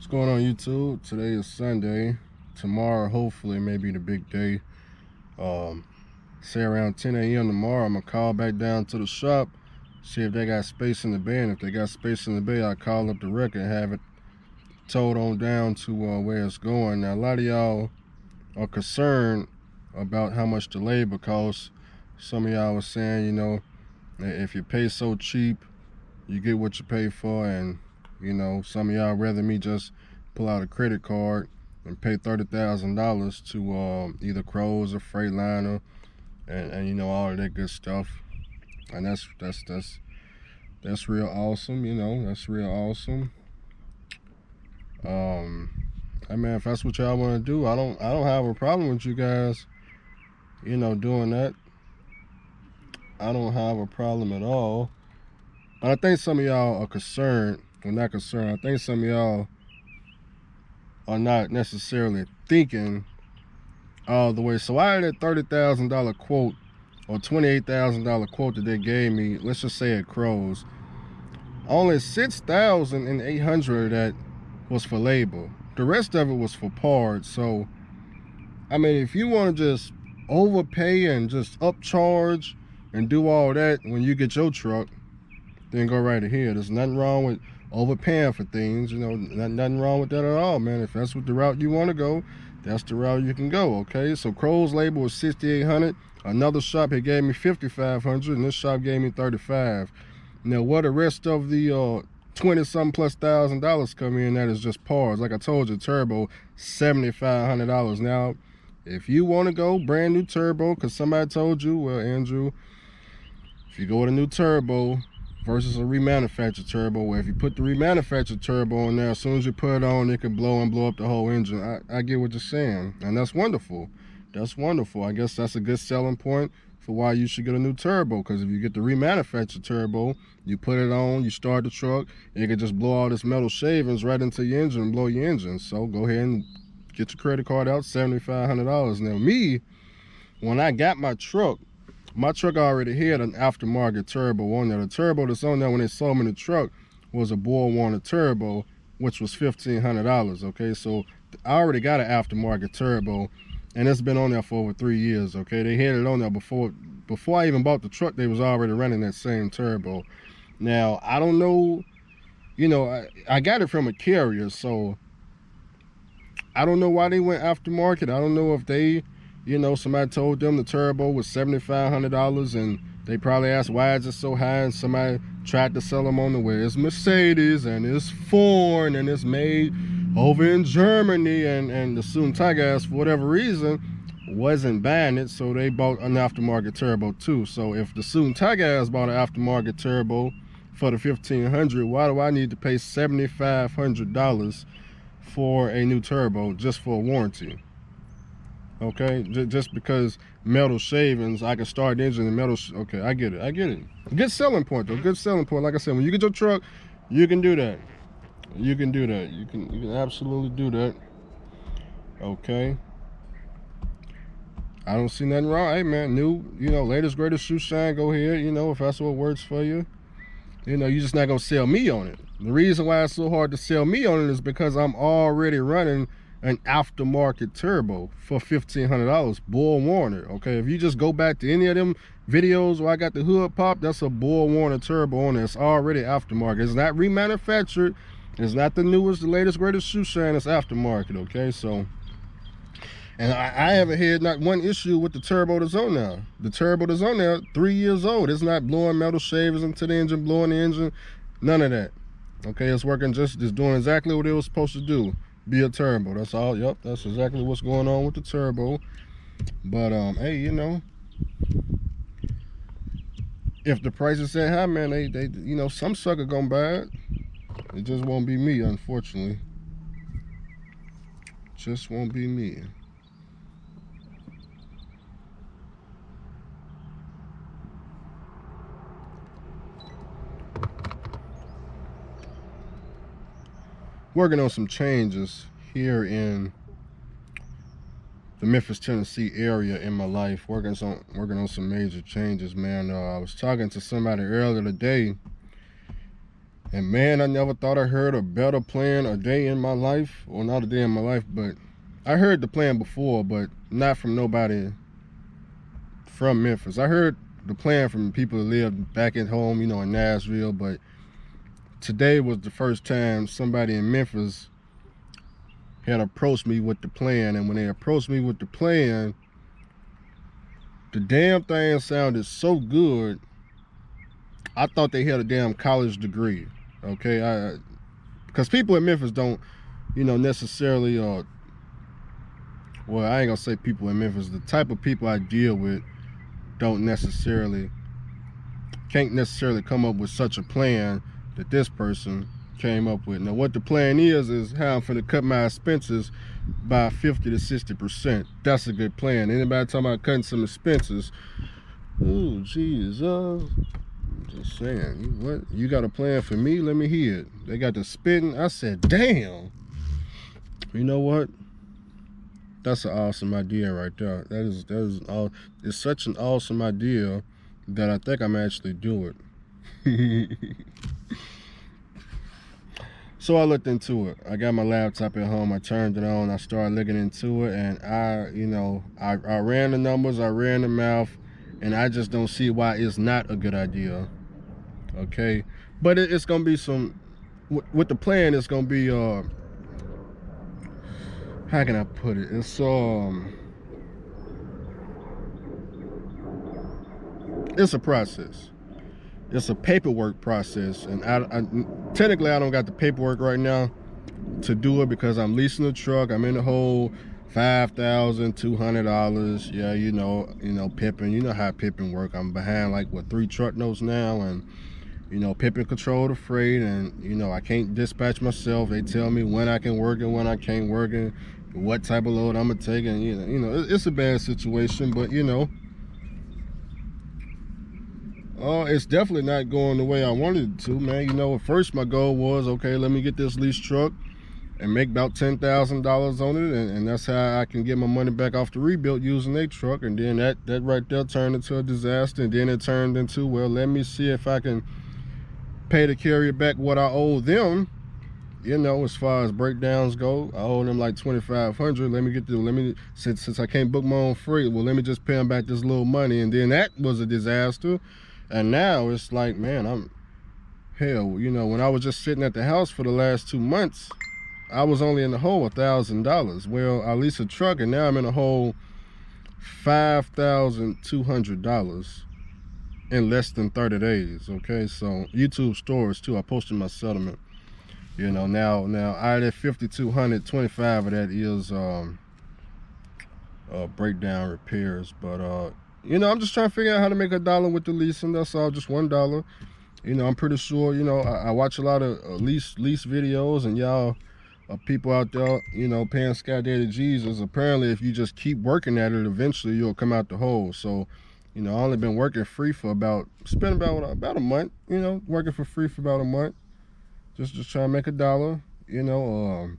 What's going on, YouTube? Today is Sunday. Tomorrow, hopefully, may be the big day. Say around 10 a.m. tomorrow, I'm gonna call back down to the shop, see if they got space in the bay. And if they got space in the bay, I'll call up the wreck and have it towed on down to where it's going. Now, a lot of y'all are concerned about how much the labor costs. Some of y'all was saying, you know, if you pay so cheap, you get what you pay for, and you know, some of y'all rather me just pull out a credit card and pay $30,000 to either Crows or Freightliner, and you know, all of that good stuff. And that's real awesome. You know, that's real awesome. I mean, if that's what y'all want to do, I don't have a problem with you guys, you know, doing that. I don't have a problem at all. But I think some of y'all are concerned. Well, not concerned. I think some of y'all are not necessarily thinking all the way. So out of that $30,000 quote or $28,000 quote that they gave me, let's just say at Crows, only $6,800 of that was for labor. The rest of it was for parts. So, I mean, if you want to just overpay and just upcharge and do all that when you get your truck, then go right ahead. There's nothing wrong with overpaying for things, you know, nothing wrong with that at all, man. If that's what the route you want to go, that's the route you can go, okay? So Crow's labor was $6,800. Another shop had gave me $5,500, and this shop gave me $35,000. Now, what the rest of the $20-something plus thousand come in, that is just parts. Like I told you, turbo, $7,500. Now, if you want to go brand new turbo, because somebody told you, well, Andrew, if you go with a new turbo versus a remanufactured turbo, where if you put the remanufactured turbo in there, as soon as you put it on, it can blow up the whole engine. I get what you're saying, and that's wonderful. That's wonderful. I guess that's a good selling point for why you should get a new turbo, because if you get the remanufactured turbo, you put it on, you start the truck, it can just blow all this metal shavings right into your engine and blow your engine. So go ahead and get your credit card out, $7,500. Now me, when I got my truck already had an aftermarket turbo on there. The turbo that's on there when they sold me the truck was a Borg-Warner turbo, which was $1,500, okay? So I already got an aftermarket turbo, and it's been on there for over 3 years, okay? They had it on there before I even bought the truck. They was already running that same turbo. Now, I don't know, you know, I got it from a carrier, so I don't know why they went aftermarket. I don't know if they, you know, somebody told them the turbo was $7,500, and they probably asked, why is it so high? And somebody tried to sell them on the way. It's Mercedes, and it's foreign, and it's made over in Germany, and the Suntaga's, for whatever reason, wasn't buying it, so they bought an aftermarket turbo too. So if the Suntaga's bought an aftermarket turbo for the $1,500, why do I need to pay $7,500 for a new turbo just for a warranty? Okay, just because metal shavings, I can start the engine and metal. Okay, I get it. Good selling point though. Good selling point. Like I said, when you get your truck, you can do that. You can absolutely do that. Okay. I don't see nothing wrong. Hey man, new, you know, latest greatest shoe shine. Go ahead. You know, if that's what works for you. You know, you're just not gonna sell me on it. The reason why it's so hard to sell me on it is because I'm already running an aftermarket turbo for $1,500, Borg-Warner. Okay, if you just go back to any of them videos where I got the hood pop, that's a Borg-Warner turbo on there. It's already aftermarket. It's not remanufactured. It's not the newest, the latest, greatest shoe shine. It's aftermarket. Okay, so, and I haven't had not one issue with the turbo that's on there. The turbo that's on there, 3 years old. It's not blowing metal shavers into the engine, blowing the engine, none of that. Okay, it's working just doing exactly what it was supposed to do. Be a turbo. That's all. Yep, that's exactly what's going on with the turbo. But hey, you know, if the price is that high, man, they you know, some sucker gonna buy it. It just won't be me, unfortunately. Just won't be me. Working on some changes here in the Memphis, Tennessee area in my life. Working on some major changes, man. I was talking to somebody earlier today, And man, I never thought I heard a better plan a day in my life. Well, not a day in my life, but I heard the plan before, but not from nobody from Memphis. I heard the plan from people that lived back at home, you know, in Nashville, but today was the first time somebody in Memphis had approached me with the plan. And when they approached me with the plan, the damn thing sounded so good, I thought they had a damn college degree. Okay, because people in Memphis don't, you know, necessarily, well, I ain't gonna say people in Memphis, the type of people I deal with can't necessarily come up with such a plan that this person came up with. Now, what the plan is how I'm finna cut my expenses by 50 to 60%. That's a good plan. Anybody talking about cutting some expenses? Oh, Jesus. Just saying, what? You got a plan for me? Let me hear it. They got the spitting. I said, damn. You know what? That's an awesome idea right there. It's such an awesome idea that I think I'm actually do it. So I looked into it. I got my laptop at home. I turned it on. I started looking into it, and I ran the numbers. I ran the math, and I just don't see why it's not a good idea. Okay, but it's gonna be some. With the plan, it's gonna be how can I put it? It's a process. It's a paperwork process, and technically I don't got the paperwork right now to do it because I'm leasing a truck. I'm in the hole $5,200. Yeah, you know, Pippin. You know how Pippin work. I'm behind like 3 truck notes now, and you know, Pippin control the freight, and you know I can't dispatch myself. They tell me when I can work and when I can't work, and what type of load I'm gonna take, and you know, it's a bad situation, but you know. It's definitely not going the way I wanted it to, man. You know, at first my goal was, okay, let me get this lease truck and make about $10,000 on it, and that's how I can get my money back off the rebuild using a truck. And then that right there turned into a disaster, and then it turned into, well, let me see if I can pay the carrier back what I owe them. You know, as far as breakdowns go, I owe them like $2,500. Since I can't book my own freight, well, let me just pay them back this little money. And then that was a disaster. And now it's like, man, hell, you know, when I was just sitting at the house for the last 2 months, I was only in the hole $1,000. Well, I leased a truck, and now I'm in a hole $5,200 in less than 30 days. Okay, so YouTube stories too. I posted my settlement. You know, now out of that 5,200, 25 of that is breakdown repairs. But you know, I'm just trying to figure out how to make $1 with the leasing. That's all, just $1. You know, I'm pretty sure, you know, I watch a lot of lease videos, and y'all people out there, you know, paying Sky Daddy Jesus. Apparently, if you just keep working at it, eventually you'll come out the hole. So, you know, I only been working free for about a month. You know, working for free for about a month. Just trying to make $1. You know,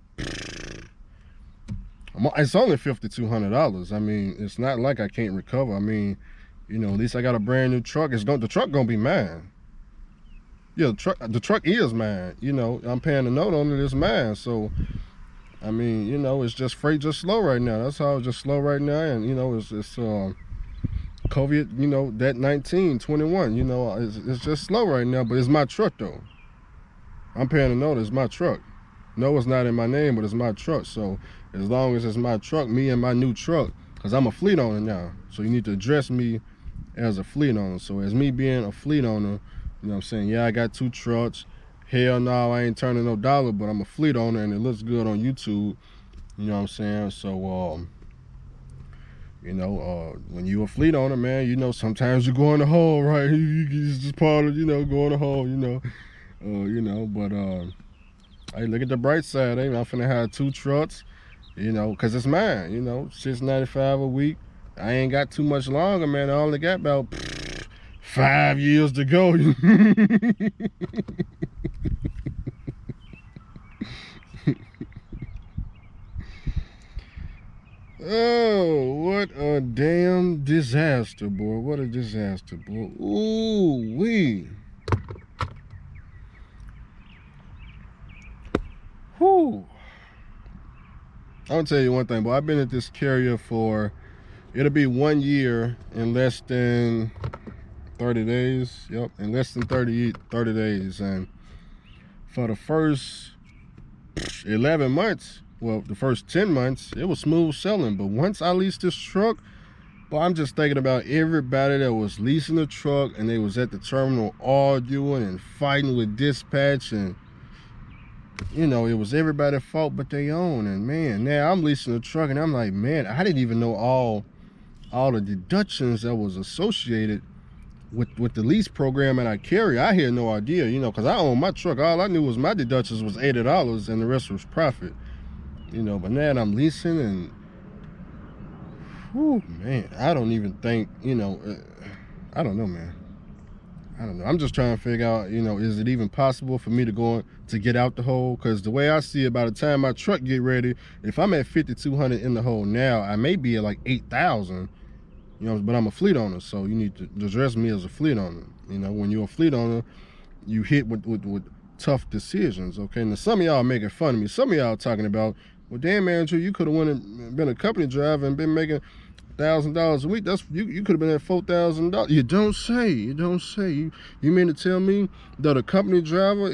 it's only $5,200. I mean, it's not like I can't recover. I mean, you know, at least I got a brand new truck. The truck gonna be mine. Yeah, the truck is mine. You know, I'm paying the note on it. It's mine. So, I mean, you know, it's just freight just slow right now. That's how it's just slow right now. And you know, it's COVID. You know, that 1921. You know, it's just slow right now. But it's my truck though. I'm paying the note. It's my truck. No, it's not in my name, but it's my truck. So as long as it's my truck, me and my new truck, because I'm a fleet owner now. So you need to address me as a fleet owner. So as me being a fleet owner, you know what I'm saying? Yeah, I got 2 trucks. Hell no, I ain't turning no dollar, but I'm a fleet owner, and it looks good on YouTube. You know what I'm saying? So, you know, when you a fleet owner, man, you know, sometimes you go in the hole, right? It's just part of, you know, go in the hole, you know. You know, but hey, look at the bright side. I'm finna have 2 trucks, you know, because it's mine, you know, $695 a week. I ain't got too much longer, man. I only got about 5 years to go. Oh, what a damn disaster, boy. What a disaster, boy. Ooh, wee. I'll tell you one thing, but I've been at this carrier for, it'll be 1 year in less than 30 days. Yep, in less than 30 days. And for the first 11 months, well, the first 10 months, it was smooth selling. But once I leased this truck, well, I'm just thinking about everybody that was leasing the truck and they was at the terminal arguing and fighting with dispatch, and you know, it was everybody's fault but their own. And man, now I'm leasing a truck and I'm like, man, I didn't even know all the deductions that was associated with the lease program that I carry. I had no idea, you know, because I own my truck. All I knew was my deductions was $80 and the rest was profit, you know. But now I'm leasing, and whew, man, I don't even think, you know, I don't know, man. I don't know. I'm just trying to figure out, you know, is it even possible for me to get out the hole? Because the way I see it, by the time my truck get ready, if I'm at 5,200 in the hole now, I may be at like 8,000, you know, but I'm a fleet owner, so you need to address me as a fleet owner. You know, when you're a fleet owner, you hit with tough decisions, okay? Now, some of y'all making fun of me. Some of y'all talking about, well, damn, Andrew, you could have went and been a company driver and been making $1,000 a week. That's you could have been at $4,000. You don't say. You mean to tell me that a company driver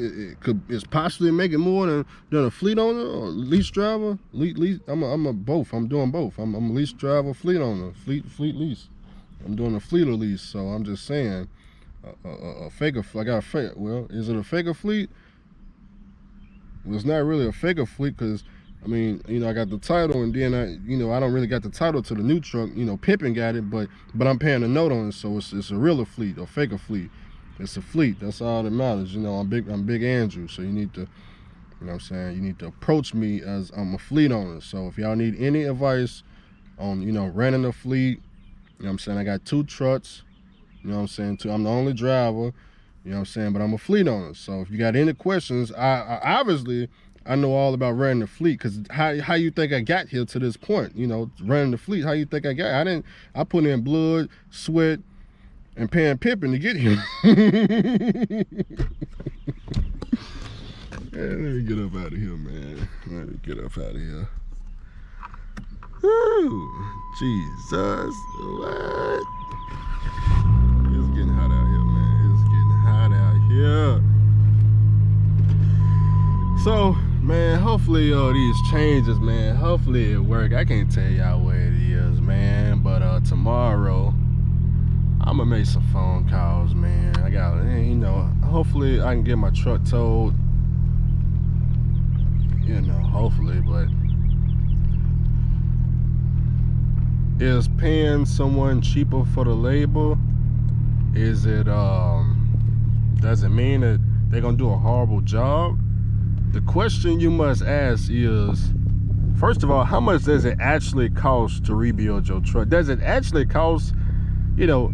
is possibly making more than a fleet owner or lease driver? Lease. I'm a both. I'm doing both. I'm a lease driver, fleet owner, fleet lease. I'm doing a fleet or lease. So I'm just saying, a faker. I got a fake. Well, is it a faker fleet? Well, it's not really a faker fleet, because I mean, you know, I got the title, and then I don't really got the title to the new truck. You know, Pimpin got it, but I'm paying a note on it, so it's a real fleet or faker fleet. It's a fleet. That's all that matters. You know, I'm big Andrew, so you need to, you know what I'm saying, you need to approach me as I'm a fleet owner. So if y'all need any advice on, you know, renting a fleet, you know what I'm saying, I got 2 trucks. You know what I'm saying, I'm the only driver. You know what I'm saying, but I'm a fleet owner. So if you got any questions, I obviously, I know all about running the fleet, because how you think I got here to this point? You know, running the fleet, how you think I got? I put in blood, sweat, and paying Pimpin to get here. Let me get up out of here, man. Let me get up out of here. Woo, Jesus, what? It's getting hot out here, man. It's getting hot out here. So, man, hopefully these changes, man, hopefully it work. I can't tell y'all what it is, man, but tomorrow I'm gonna make some phone calls, man. I got, you know, hopefully I can get my truck towed, you know, hopefully. But is paying someone cheaper for the labor, is it does it mean that they're gonna do a horrible job? The question you must ask is, first of all, how much does it actually cost to rebuild your truck? Does it actually cost, you know,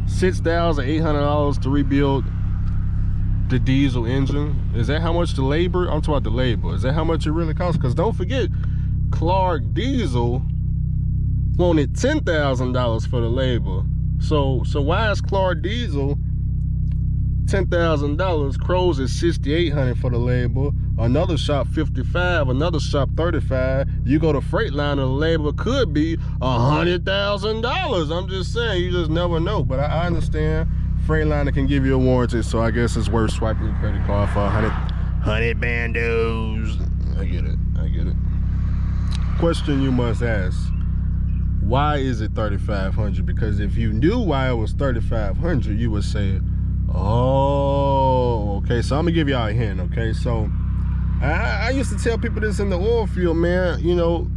$6,800 to rebuild the diesel engine? Is that how much the labor? I'm talking about the labor. Is that how much it really costs? Because don't forget, Clark Diesel wanted $10,000 for the labor. So why is Clark Diesel $10,000? Crows is $6,800 for the labor. Another shop $55,000, another shop $35,000. You go to Freightliner, the labor could be $100,000. I'm just saying, you just never know. But I understand Freightliner can give you a warranty, so I guess it's worth swiping your credit card for 100 bandos. I get it. Question you must ask: why is it $3,500? Because if you knew why it was $3,500, you would say, oh, okay. So I'm gonna give y'all a hint, okay? So I used to tell people this in the oil field, man. You know,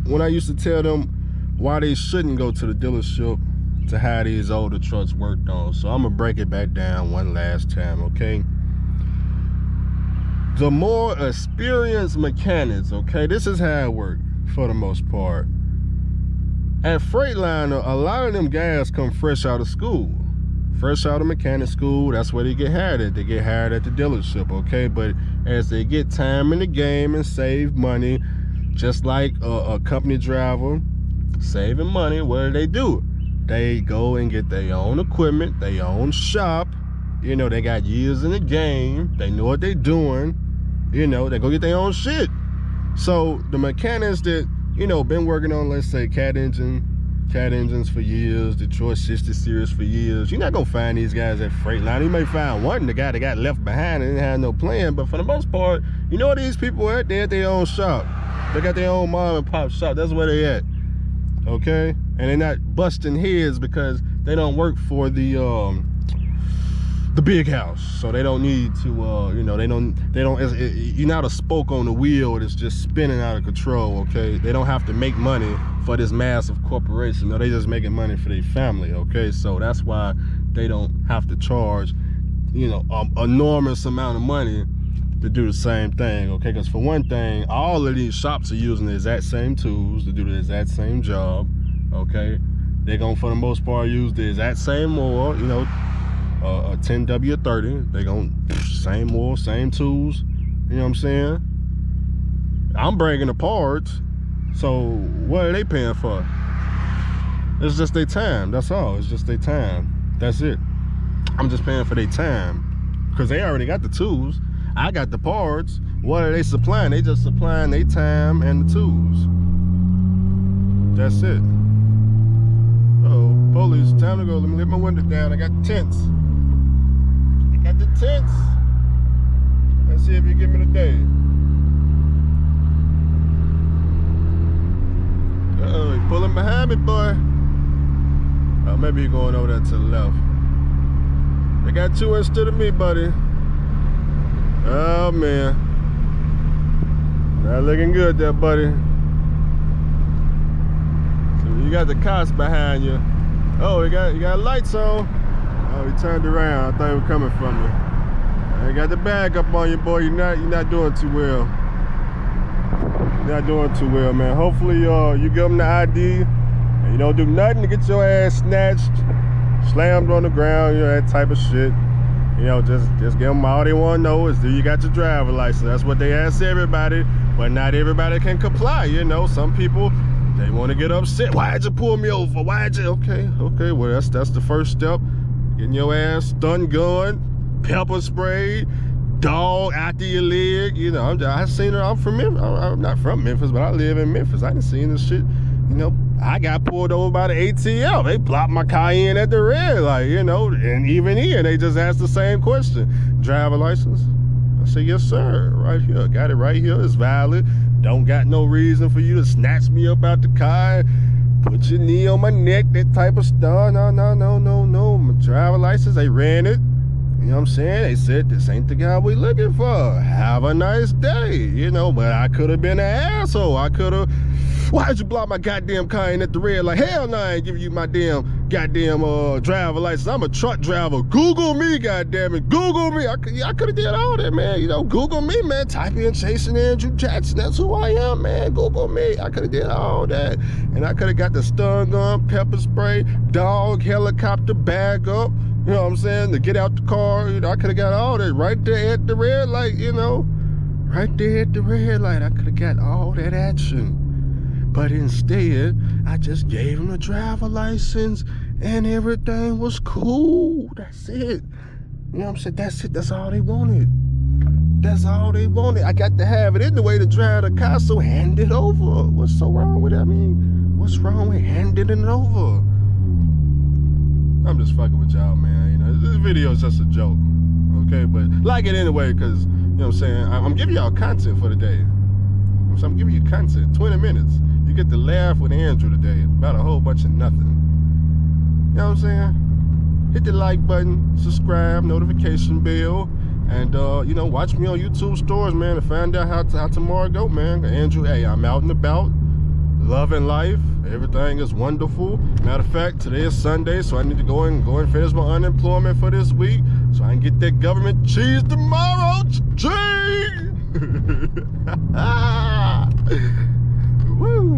when I used to tell them why they shouldn't go to the dealership to have these older trucks worked on. So I'm gonna break it back down one last time, okay? The more experienced mechanics, okay, this is how it works for the most part. At Freightliner, a lot of them guys come fresh out of school. Fresh out of mechanic school, that's where they get hired at. They get hired at the dealership, okay? But as they get time in the game and save money, just like a company driver saving money, what do? They go and get their own equipment, their own shop. You know, they got years in the game. They know what they're doing. You know, they go get their own shit. So the mechanics that been working on, let's say, cat engines for years, Detroit 60 series for years. You're not gonna find these guys at Freightliner. You may find one, the guy that got left behind and didn't have no plan, but for the most part, these people at, they at their own shop. They got their own mom and pop shop. That's where they at. Okay? And they're not busting heads because they don't work for the big house. So they don't need to you're not a spoke on the wheel that's just spinning out of control. Okay? They don't have to make money for this massive corporation. No, they just making money for their family. Okay? So that's why they don't have to charge enormous amount of money to do the same thing. Okay? Because for one thing, all of these shops are using the exact same tools to do the exact same job. Okay? They're gonna, for the most part, use the exact same oil, a 10W30. They're gonna, same oil, same tools. You know what I'm saying? I'm bringing the parts, so what are they paying for? It's just their time, that's all. It's just their time, that's it. I'm just paying for their time, because they already got the tools. I got the parts. What are they supplying? They just supplying their time and the tools. That's it. Uh-oh, police, time to go. Let me let my window down. I got the tents. I got the tents. Let's see if you give me the day. Uh-oh, he pulling behind me, boy. Oh, maybe you're going over there to the left. They got two instead of me, buddy. Oh, man. Not looking good there, buddy. So you got the cops behind you. Oh, you got lights on. Oh, he turned around. I thought he was coming from me. You got the bag up on you, boy. You're not doing too well. You're not doing too well, man. Hopefully, you give them the ID and you don't do nothing to get your ass snatched, slammed on the ground, that type of shit. Just give them all they want to know is, do you got your driver license? That's what they ask everybody, but not everybody can comply. Some people, they want to get upset. Why'd you pull me over? Why'd you? Okay, well, that's the first step. Getting your ass stun gun, pepper spray, dog after your leg. I seen her. I'm from Memphis. I'm not from Memphis, but I live in Memphis. I done seen this shit. I got pulled over by the ATL. They blocked my car in at the red light, and even here, they just asked the same question. Driver license? I said, yes, sir. Right here. Got it right here. It's valid. Don't got no reason for you to snatch me up out the car, put your knee on my neck, that type of stuff. No. My driver license, they ran it. You know what I'm saying? They said, this ain't the guy we looking for. Have a nice day. But I could have been an asshole. I could have, why'd you block my goddamn car in at the red? Like, hell no, I ain't giving you my goddamn driver license. I'm a truck driver. Google me, goddamn it. Google me. I could have did all that, man. Google me, man. Type in Chasing Andrew Jackson. That's who I am, man. Google me. I could have did all that. And I could have got the stun gun, pepper spray, dog, helicopter, bag up. You know what I'm saying? To get out the car, I could have got all that right there at the red light, Right there at the red light, I could have got all that action. But instead, I just gave him a driver license and everything was cool. That's it. You know what I'm saying? That's it. That's all they wanted. That's all they wanted. I got to have it anyway to drive the car, so hand it over. What's so wrong with it? What's wrong with handing it over? I'm just fucking with y'all, man. This video is just a joke, okay? But like it anyway, because, what I'm saying? I'm giving y'all content for the day. So I'm giving you content, 20 minutes. You get to laugh with Andrew today about a whole bunch of nothing. You know what I'm saying? Hit the like button, subscribe, notification bell, and, watch me on YouTube stores, man, to find out how tomorrow go, man. Andrew, hey, I'm out and about, loving life. Everything is wonderful. Matter of fact, today is Sunday, so I need to go and finish my unemployment for this week so I can get that government cheese tomorrow. Cheese! Woo!